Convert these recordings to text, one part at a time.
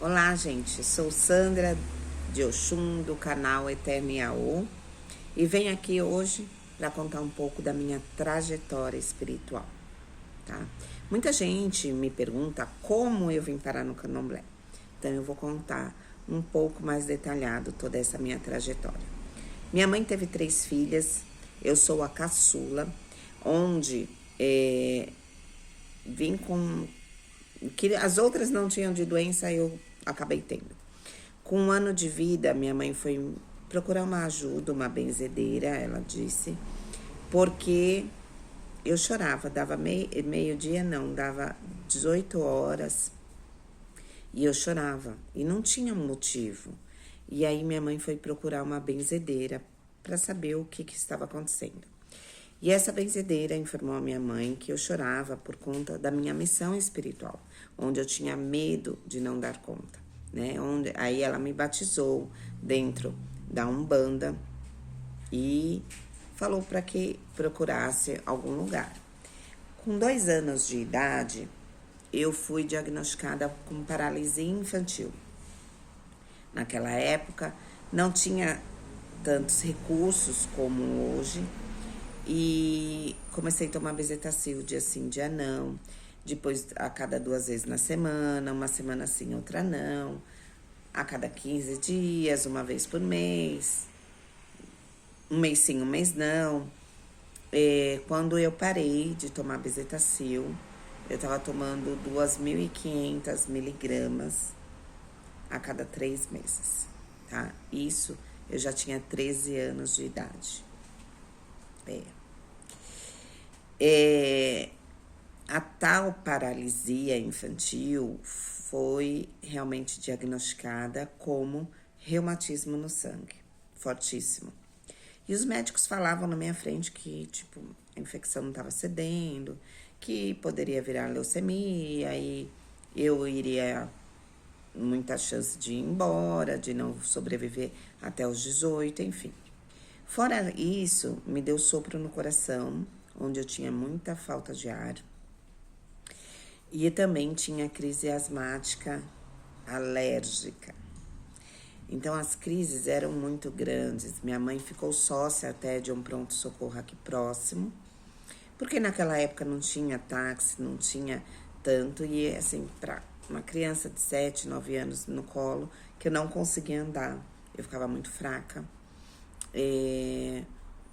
Olá, gente. Sou Sandra de Oxum, do canal Eterno Yaô, e venho aqui hoje para contar um pouco da minha trajetória espiritual, tá? Muita gente me pergunta como eu vim parar no Candomblé. Então eu vou contar um pouco mais detalhado toda essa minha trajetória. Minha mãe teve 3 filhas, eu sou a caçula, onde vim com que as outras não tinham de doença, eu acabei tendo. Com 1 ano de vida, minha mãe foi procurar uma ajuda, uma benzedeira, ela disse, porque eu chorava, dava meio-dia, não, dava 18 horas, e eu chorava, e não tinha um motivo. E aí minha mãe foi procurar uma benzedeira para saber o que estava acontecendo. E essa benzedeira informou a minha mãe que eu chorava por conta da minha missão espiritual, onde eu tinha medo de não dar conta, né? Aí ela me batizou dentro da Umbanda e falou para que procurasse algum lugar. Com 2 anos de idade, eu fui diagnosticada com paralisia infantil. Naquela época, não tinha tantos recursos como hoje, e comecei a tomar bezetacil dia sim, dia não. Depois, a cada 2 vezes na semana, uma semana sim, outra não. A cada 15 dias, uma vez por mês. Um mês sim, um mês não. Quando eu parei de tomar bezetacil, eu estava tomando 2.500 miligramas a cada 3 meses, tá? Isso eu já tinha 13 anos de idade. A tal paralisia infantil foi realmente diagnosticada como reumatismo no sangue, fortíssimo. E os médicos falavam na minha frente que, tipo, a infecção não estava cedendo, que poderia virar leucemia e eu iria muita chance de ir embora, de não sobreviver até os 18, enfim. Fora isso, me deu sopro no coração, onde eu tinha muita falta de ar. E também tinha crise asmática alérgica. Então as crises eram muito grandes. Minha mãe ficou sócia até de um pronto-socorro aqui próximo, porque naquela época não tinha táxi, não tinha tanto. E assim, para uma criança de 7, 9 anos no colo, que eu não conseguia andar, eu ficava muito fraca.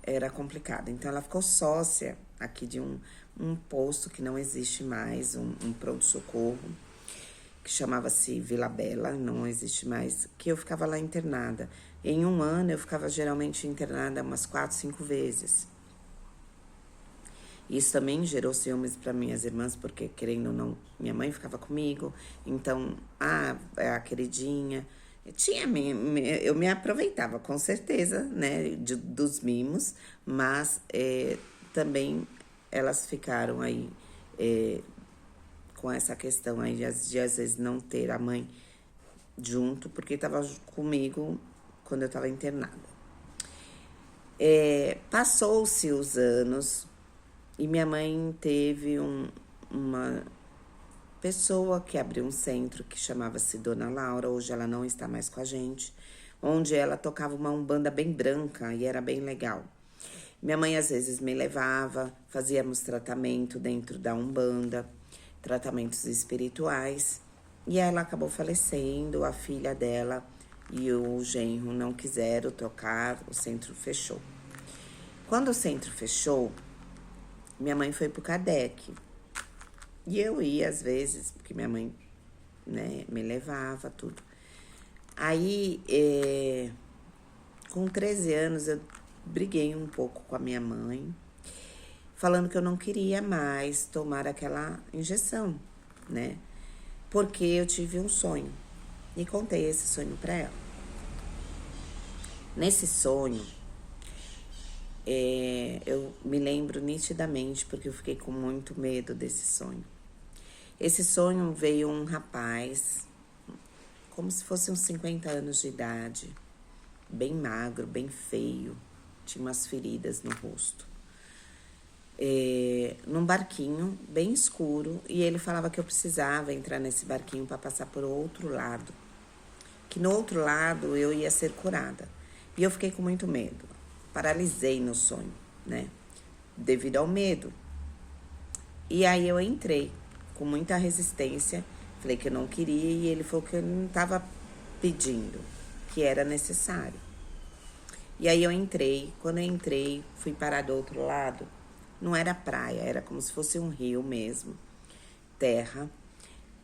Era complicado. Então ela ficou sócia aqui de um posto que não existe mais, um pronto-socorro, que chamava-se Vila Bela, não existe mais, que eu ficava lá internada. Em 1 ano eu ficava geralmente internada umas 4, 5 vezes. Isso também gerou ciúmes para minhas irmãs, porque querendo ou não, minha mãe ficava comigo, então, a queridinha. Eu me aproveitava, com certeza, né, dos mimos, mas também elas ficaram aí com essa questão aí de às vezes não ter a mãe junto, porque estava comigo quando eu estava internada. Passou-se os anos e minha mãe teve uma pessoa que abriu um centro que chamava-se Dona Laura, hoje ela não está mais com a gente, onde ela tocava uma umbanda bem branca e era bem legal. Minha mãe às vezes me levava, fazíamos tratamento dentro da umbanda, tratamentos espirituais, e ela acabou falecendo, a filha dela e o genro não quiseram tocar, o centro fechou. Quando o centro fechou, minha mãe foi pro Kardec. E eu ia às vezes, porque minha mãe, né, me levava, tudo. Aí, com 13 anos, eu briguei um pouco com a minha mãe, falando que eu não queria mais tomar aquela injeção, né? Porque eu tive um sonho. E contei esse sonho pra ela. Nesse sonho, eu me lembro nitidamente, porque eu fiquei com muito medo desse sonho. Esse sonho veio um rapaz, como se fosse uns 50 anos de idade, bem magro, bem feio, tinha umas feridas no rosto. num barquinho bem escuro, e ele falava que eu precisava entrar nesse barquinho para passar por outro lado, que no outro lado eu ia ser curada. E eu fiquei com muito medo, paralisei no sonho, né? Devido ao medo. E aí eu entrei com muita resistência, falei que eu não queria, e ele falou que eu não estava pedindo, que era necessário. E aí eu entrei, quando eu entrei, fui parar do outro lado, não era praia, era como se fosse um rio mesmo, terra.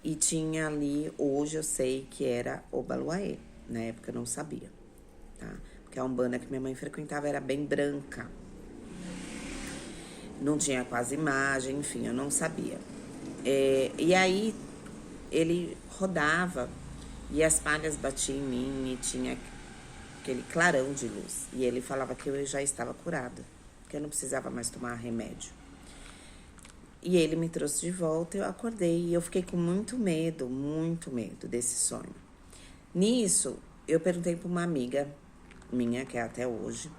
E tinha ali, hoje eu sei que era Obaluayê, na época eu não sabia, tá? Porque a Umbanda que minha mãe frequentava era bem branca, não tinha quase imagem, enfim, eu não sabia. E aí ele rodava e as palhas batiam em mim e tinha aquele clarão de luz. E ele falava que eu já estava curada, que eu não precisava mais tomar remédio. E ele me trouxe de volta, eu acordei e eu fiquei com muito medo desse sonho. Nisso, eu perguntei para uma amiga minha, que é até hoje,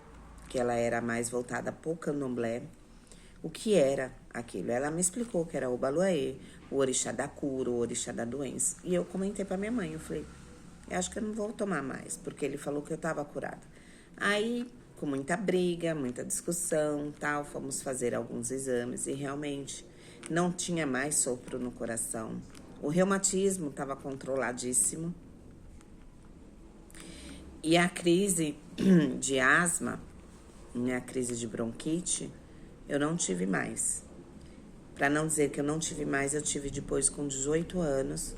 que ela era mais voltada pro candomblé, o que era aquilo. Ela me explicou que era o Obaluayê, o orixá da cura, o orixá da doença. E eu comentei pra minha mãe, eu falei, eu acho que eu não vou tomar mais, porque ele falou que eu tava curada. Aí, com muita briga, muita discussão, tal, fomos fazer alguns exames e realmente não tinha mais sopro no coração. O reumatismo estava controladíssimo. E a crise de asma, minha crise de bronquite, eu não tive mais. Para não dizer que eu não tive mais, eu tive depois com 18 anos,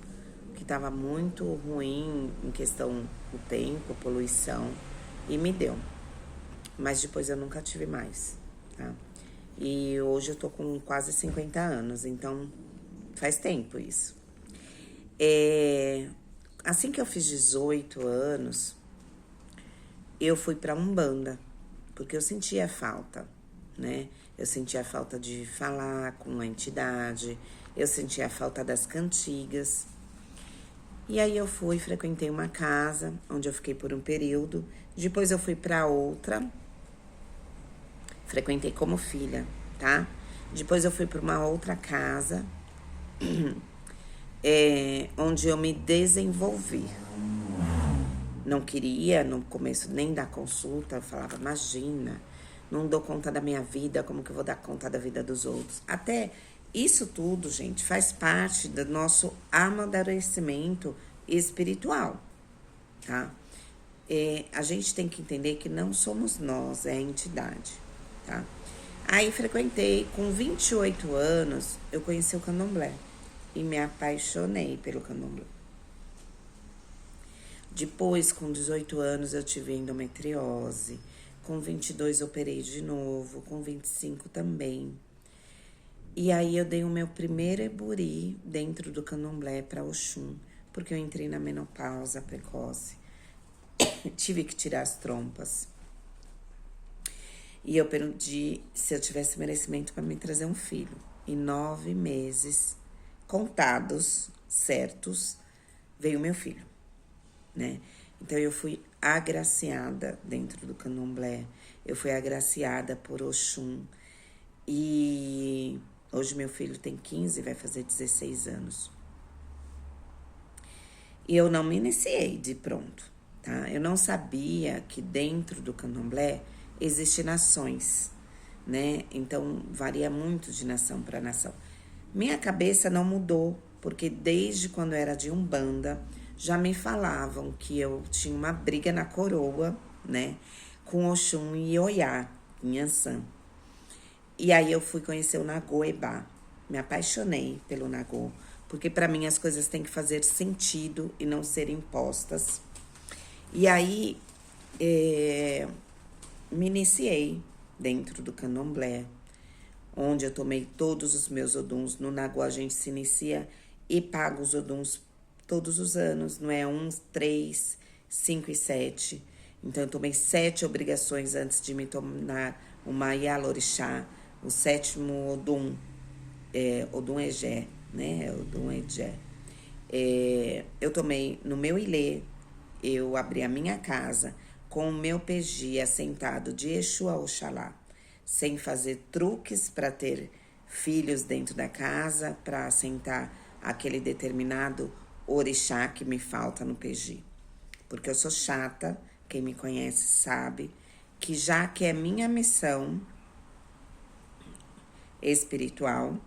que estava muito ruim em questão do tempo, poluição, e me deu. Mas depois eu nunca tive mais, tá? E hoje eu tô com quase 50 anos, então faz tempo isso. Assim que eu fiz 18 anos, eu fui pra Umbanda, porque eu sentia falta, né? Eu sentia falta de falar com a entidade, eu sentia falta das cantigas. E aí eu fui, frequentei uma casa, onde eu fiquei por um período. Depois eu fui pra outra, frequentei como filha, tá? Depois eu fui para uma outra casa, onde eu me desenvolvi. Não queria, no começo, nem dar consulta. Eu falava, imagina, não dou conta da minha vida, como que eu vou dar conta da vida dos outros? Até isso tudo, gente, faz parte do nosso amadurecimento espiritual, tá? A gente tem que entender que não somos nós, é a entidade, tá? Aí frequentei, com 28 anos, eu conheci o candomblé e me apaixonei pelo candomblé. Depois, com 18 anos, eu tive endometriose. Com 22 operei de novo, com 25 também. E aí eu dei o meu primeiro eburi dentro do candomblé para Oxum, porque eu entrei na menopausa precoce. Tive que tirar as trompas. E eu perguntei se eu tivesse merecimento para me trazer um filho. Em 9 meses, contados, certos, veio meu filho, né? Então eu fui agraciada dentro do candomblé. Eu fui agraciada por Oxum. E hoje meu filho tem 15, vai fazer 16 anos. E eu não me iniciei de pronto, tá? Eu não sabia que dentro do candomblé existem nações, né? Então varia muito de nação para nação. Minha cabeça não mudou, porque desde quando eu era de Umbanda, já me falavam que eu tinha uma briga na coroa, né? Com Oxum e Oiá, em Ançã. E aí eu fui conhecer o Nagô Ebá. Me apaixonei pelo Nagô, porque para mim as coisas têm que fazer sentido e não ser impostas. E aí me iniciei dentro do candomblé, onde eu tomei todos os meus oduns. No Nagô a gente se inicia e paga os oduns todos os anos, não é 1, 3, 5 e 7. Então eu tomei 7 obrigações antes de me tornar uma Yalorixá. O 7º Odum, Odum Egé, né? Odum Egé. Eu tomei no meu ilê, eu abri a minha casa com o meu PG assentado de Exu a Oxalá. sem fazer truques para ter filhos dentro da casa, para assentar aquele determinado orixá que me falta no PG. Porque eu sou chata, quem me conhece sabe, que já que é minha missão espiritual,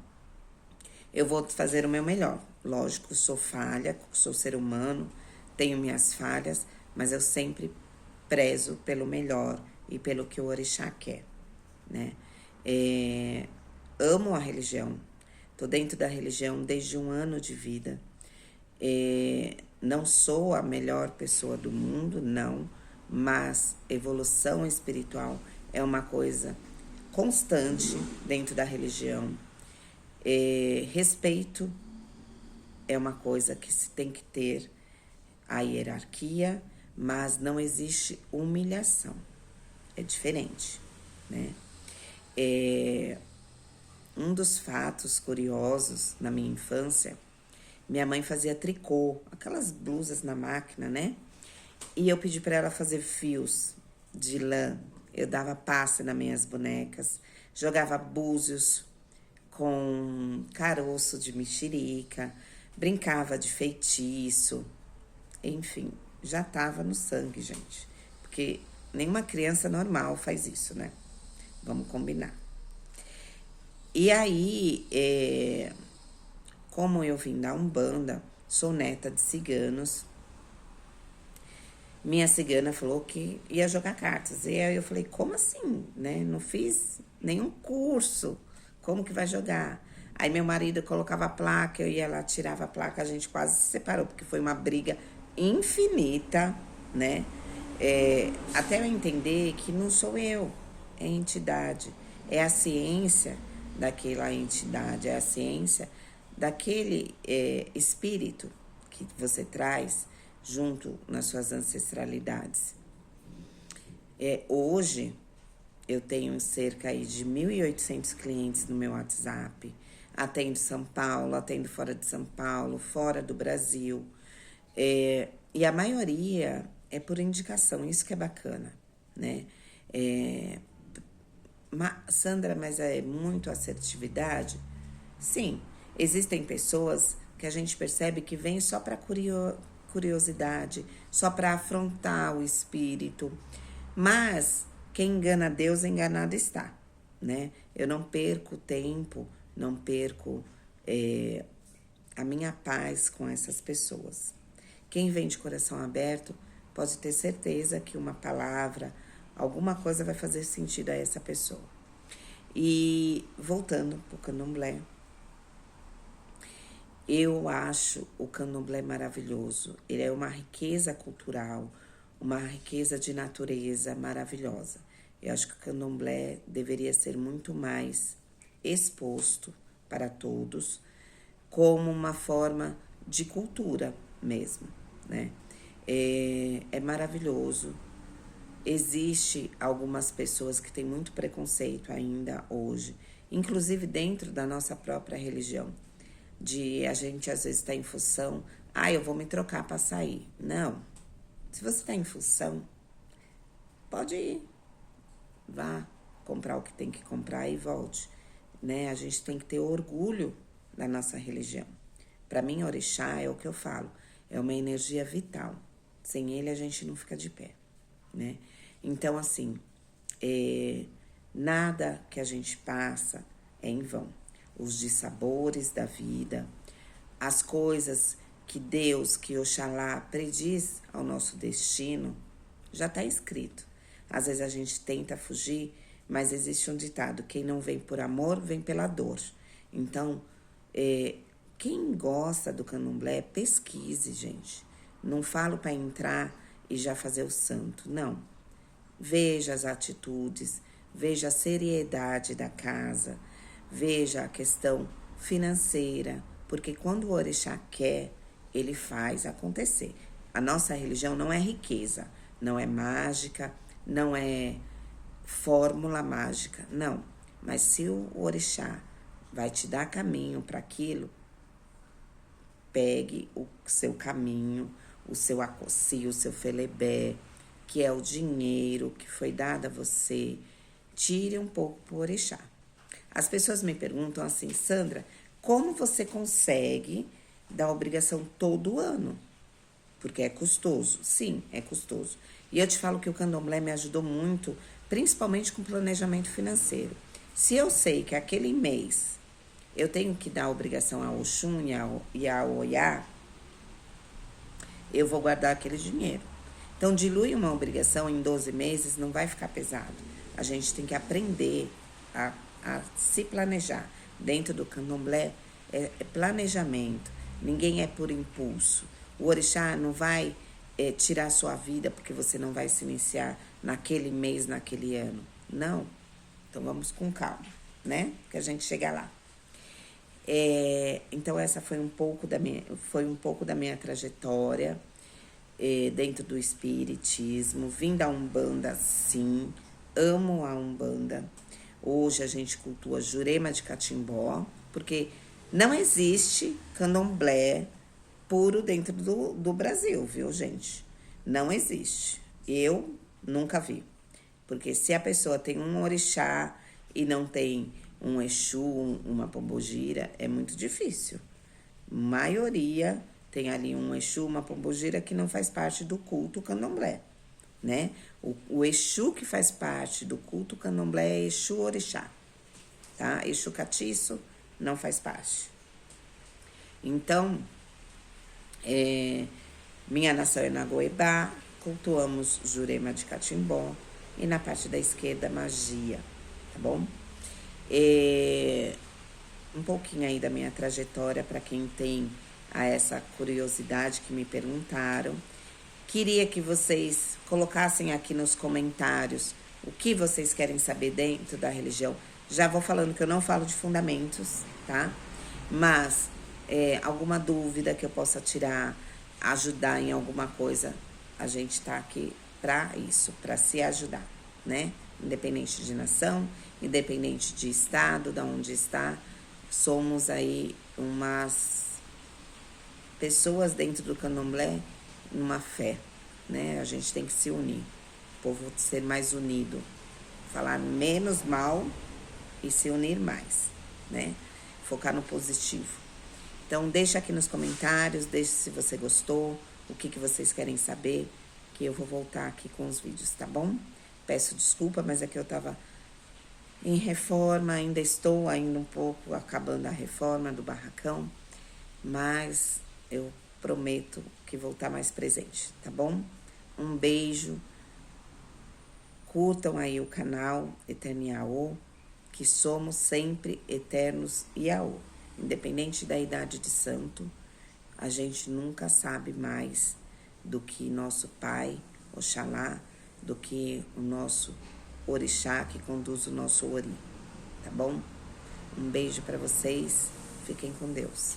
eu vou fazer o meu melhor. Lógico, sou falha, sou ser humano, tenho minhas falhas, mas eu sempre prezo pelo melhor e pelo que o orixá quer, né? Amo a religião, tô dentro da religião desde 1 ano de vida. Não sou a melhor pessoa do mundo, não, mas evolução espiritual é uma coisa constante dentro da religião. Respeito é uma coisa que se tem que ter, a hierarquia, mas não existe humilhação. É diferente, né? Um dos fatos curiosos na minha infância, minha mãe fazia tricô, aquelas blusas na máquina, né? E eu pedi para ela fazer fios de lã. Eu dava passe nas minhas bonecas, jogava búzios com caroço de mexerica, brincava de feitiço, enfim, já tava no sangue, gente. Porque nenhuma criança normal faz isso, né? Vamos combinar. E aí, como eu vim da Umbanda, sou neta de ciganos, minha cigana falou que ia jogar cartas. E aí eu falei, como assim, né? Não fiz nenhum curso, como que vai jogar? Aí meu marido colocava a placa, eu ia lá, tirava a placa, a gente quase se separou, porque foi uma briga infinita, né? Até eu entender que não sou eu, é a entidade, é a ciência daquela entidade, é a ciência daquele espírito que você traz junto nas suas ancestralidades. Hoje, eu tenho cerca aí de 1.800 clientes no meu WhatsApp. Atendo São Paulo, atendo fora de São Paulo, fora do Brasil. E a maioria é por indicação, isso que é bacana, né? Sandra, mas é muito assertividade? Sim, existem pessoas que a gente percebe que vêm só para curiosidade, só para afrontar o espírito. Mas quem engana Deus, enganado está, né? Eu não perco tempo, não perco a minha paz com essas pessoas. Quem vem de coração aberto pode ter certeza que uma palavra, alguma coisa vai fazer sentido a essa pessoa. E voltando para o candomblé, eu acho o candomblé maravilhoso. Ele é uma riqueza cultural, uma riqueza de natureza maravilhosa. Eu acho que o candomblé deveria ser muito mais exposto para todos, como uma forma de cultura mesmo, né? É maravilhoso. Existe algumas pessoas que têm muito preconceito ainda hoje, inclusive dentro da nossa própria religião, de a gente às vezes tá em função, eu vou me trocar para sair. Não. Se você tá em função, pode ir. Vá comprar o que tem que comprar e volte, né? A gente tem que ter orgulho da nossa religião. Para mim, orixá é o que eu falo, é uma energia vital. Sem ele, a gente não fica de pé, né? Então, assim, nada que a gente passa é em vão. Os dissabores da vida, as coisas que Deus, que Oxalá prediz ao nosso destino, já está escrito. Às vezes a gente tenta fugir, mas existe um ditado, quem não vem por amor, vem pela dor. Então, quem gosta do candomblé, pesquise, gente. Não falo para entrar e já fazer o santo, não. Veja as atitudes, veja a seriedade da casa, veja a questão financeira, porque quando o orixá quer, ele faz acontecer. A nossa religião não é riqueza, não é mágica, não é fórmula mágica, não. Mas se o orixá vai te dar caminho para aquilo, pegue o seu caminho, o seu acoci, o seu felebé, que é o dinheiro que foi dado a você, tire um pouco pro orixá. As pessoas me perguntam assim, Sandra, como você consegue dar obrigação todo ano? Porque é custoso. Sim, é custoso. E eu te falo que o candomblé me ajudou muito, principalmente com planejamento financeiro. Se eu sei que aquele mês eu tenho que dar obrigação ao Oxum e ao Oiá, eu vou guardar aquele dinheiro. Então, dilui uma obrigação em 12 meses, não vai ficar pesado. A gente tem que aprender a se planejar. Dentro do candomblé, é planejamento. Ninguém é por impulso. O orixá não vai tirar a sua vida porque você não vai se iniciar naquele mês, naquele ano. Não. Então, vamos com calma, né? Que a gente chega lá. Então, essa foi um pouco da minha trajetória dentro do espiritismo. Vim da Umbanda, sim. Amo a Umbanda. Hoje a gente cultua Jurema de Catimbó, porque não existe candomblé puro dentro do Brasil, viu, gente? Não existe. Eu nunca vi. Porque se a pessoa tem um orixá e não tem um Exu, uma pombogira, é muito difícil. Maioria tem ali um Exu, uma pombogira que não faz parte do culto candomblé, né? O Exu que faz parte do culto candomblé é Exu orixá, tá? Exu catiço não faz parte. Então, minha nação é Nagoebá, cultuamos Jurema de Catimbó e na parte da esquerda magia, tá bom? Um pouquinho aí da minha trajetória para quem tem essa curiosidade que me perguntaram. Queria que vocês colocassem aqui nos comentários o que vocês querem saber dentro da religião. Já vou falando que eu não falo de fundamentos, tá? Mas alguma dúvida que eu possa tirar, ajudar em alguma coisa, a gente tá aqui para isso, para se ajudar, né? Independente de nação, independente de estado, de onde está, somos aí umas pessoas dentro do candomblé numa fé, né? A gente tem que se unir, o povo ser mais unido, falar menos mal e se unir mais, né? Focar no positivo. Então, deixa aqui nos comentários, deixa se você gostou, o que vocês querem saber, que eu vou voltar aqui com os vídeos, tá bom? Peço desculpa, mas é que eu tava em reforma, ainda estou um pouco acabando a reforma do barracão, mas eu prometo que vou estar mais presente, tá bom? Um beijo, curtam aí o canal Eterno Iaô, que somos sempre eternos Iaô. Independente da idade de santo, a gente nunca sabe mais do que nosso Pai, Oxalá, do que o nosso orixá que conduz o nosso ori, tá bom? Um beijo para vocês, fiquem com Deus.